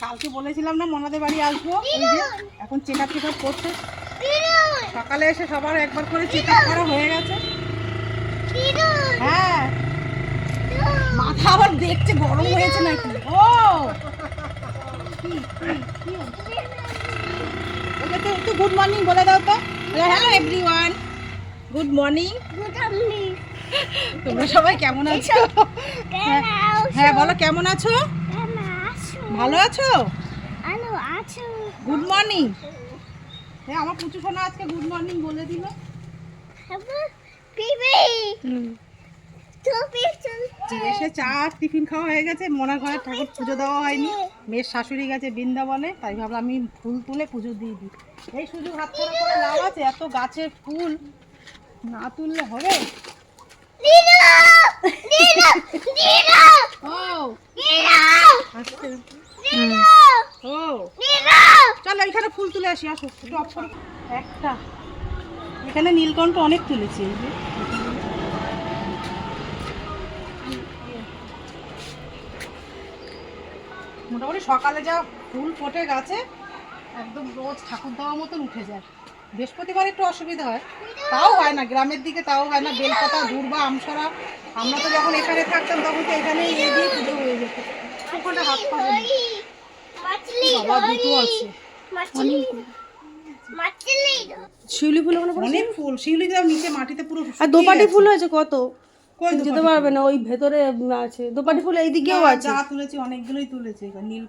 কালকে বলেছিলাম না মনাদের বাড়ি আসবো, এখন চেক আপ করছে। সকালে এসে সবার একবার করে চেক আপ করা হয়ে গেছে। হ্যাঁ, মাথা আবার দেখছে গরম হয়েছে নাকি। ও একটু গুড মর্নিং বলে দাও তো। Hello everyone, good morning. তোমরা সবাই কেমন আছো? হ্যাঁ বলো, কেমন আছো? ভালো আছো? Good morning. হ্যাঁ, আমার পুচু সোনা আজকে গুড মর্নিং বলে দিল। এসে চা টিফিন খাওয়া হয়ে গেছে। মনার ঘরে ঠাকুর পুজো দেওয়া হয়নি, মেয়ের শাশুড়ি গেছে বৃন্দাবনে, তাই ভাবলাম আমি ফুল তুলে পুজো দিয়ে দিই। এই সুযোগ হাতছাড়া করে লাভ আছে? এত গাছের ফুল না তুললে হবে? চলো এখানে ফুল তুলে আসি, আসো একটু অফ করো। একটা এখানে নীলকণ্ঠ অনেক তুলেছি। এই যে মোটামুটি সকালে যা ফুল ফোটে গাছে, একদম রোজ ঠাকুর দেওয়ার মতন উঠে যায়। বৃহস্পতিবার একটু অসুবিধা হয়, তাও হয় না গ্রামের দিকে, তাও হয় না। বেলপাতা, দূর্বা, আমসরা, আমরা তো যখন এখানে থাকতাম তখন তো এখানে দিয়ে পুজো হয়ে যেত। ওখানে হাত পাবো বাবা, দুটো আছে শিউলি ফুল, অনেক ফুল। শিউলি দাও নিচে মাটিতে পুরো। আর দোপাটি ফুল হয়েছে কত, যেতে পারবে না, ওই ভেতরে আছে দোপাটি ফুল, এইদিকেও আছে। যা তুলেছি অনেকগুলোই তুলেছি। নীল